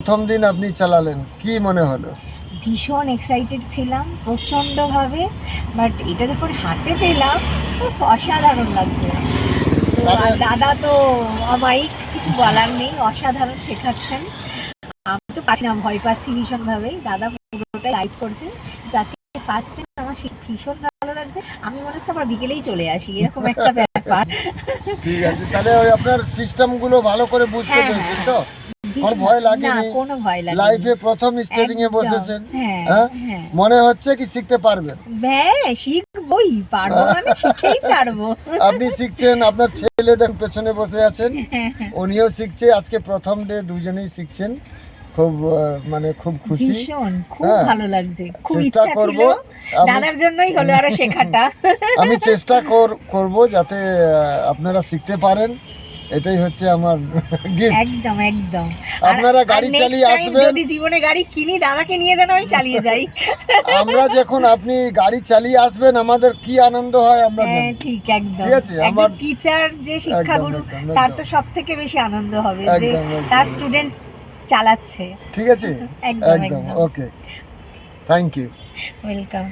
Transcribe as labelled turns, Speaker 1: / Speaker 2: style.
Speaker 1: প্রথম দিন আপনি চালালেন, কি মনে হলো?
Speaker 2: ভীষণ এক্সাইটেড ছিলাম প্রচণ্ডভাবে, বাট এটা যখন হাতে পেলাম খুব অসাধারণ লাগছে। তো আর দাদা তো অমায়িক, কিছু বলার নেই, অসাধারণ শেখাচ্ছেন। আমি তো পাচ্ছি না, ভয় পাচ্ছি ভীষণভাবেই। দাদা পুরোটাই গাইড করছেন, কিন্তু আজকে ফার্স্ট টাইম আমার ভীষণ ভালো লাগছে। আমি মনে হচ্ছে আবার বিকেলেই চলে আসি, এরকম একটা ব্যাপার।
Speaker 1: ঠিক আছে, তাহলে ওই আপনার সিস্টেমগুলো ভালো করে বুঝতে পেরেছেন তো? আর ভয় লাগেনি?
Speaker 2: কোনো ভয় লাগেনি।
Speaker 1: লাইফে প্রথম স্টিয়ারিং এ বসেছেন,
Speaker 2: হ্যাঁ,
Speaker 1: মনে হচ্ছে কি শিখতে পারবেন?
Speaker 2: হ্যাঁ শিখবই, পারবো মানে শিখেই ছাড়বো।
Speaker 1: আপনি শিখছেন, আপনার ছেলে দেন পেছনে বসে আছেন, উনিও শিখছে। আজকে প্রথম ডে, দুজনেই শিখছেন। খুব মানে খুব খুশি,
Speaker 2: ভীষণ, খুব ভালো লাগছে। খুব
Speaker 1: চেষ্টা
Speaker 2: ইচ্ছা
Speaker 1: করব,
Speaker 2: ছিল, দাদার জন্যই হলো আরো শেখাটা।
Speaker 1: আমি চেষ্টা করব যাতে আপনারা শিখতে পারেন। এটাই হচ্ছে আমার গিফট।
Speaker 2: একদম একদম।
Speaker 1: আপনারা গাড়ি চালিয়ে আসবেন,
Speaker 2: যদি জীবনে গাড়ি কিনি দাদাকে নিয়ে যেন আমি চালিয়ে যাই।
Speaker 1: আমরা যখন আপনি গাড়ি চালিয়ে আসবেন আমাদের কি আনন্দ হয় আমরা জানি।
Speaker 2: ঠিক, একদম।
Speaker 1: ঠিক আছে, আমার
Speaker 2: টিচার যে শিক্ষাগুরু, তার তো সবথেকে বেশি আনন্দ হবে যে তার স্টুডেন্ট চালাচ্ছে।
Speaker 1: ঠিক আছে,
Speaker 2: একদম
Speaker 1: একদম। ওকে, থ্যাংক ইউ,
Speaker 2: ওয়েলকাম।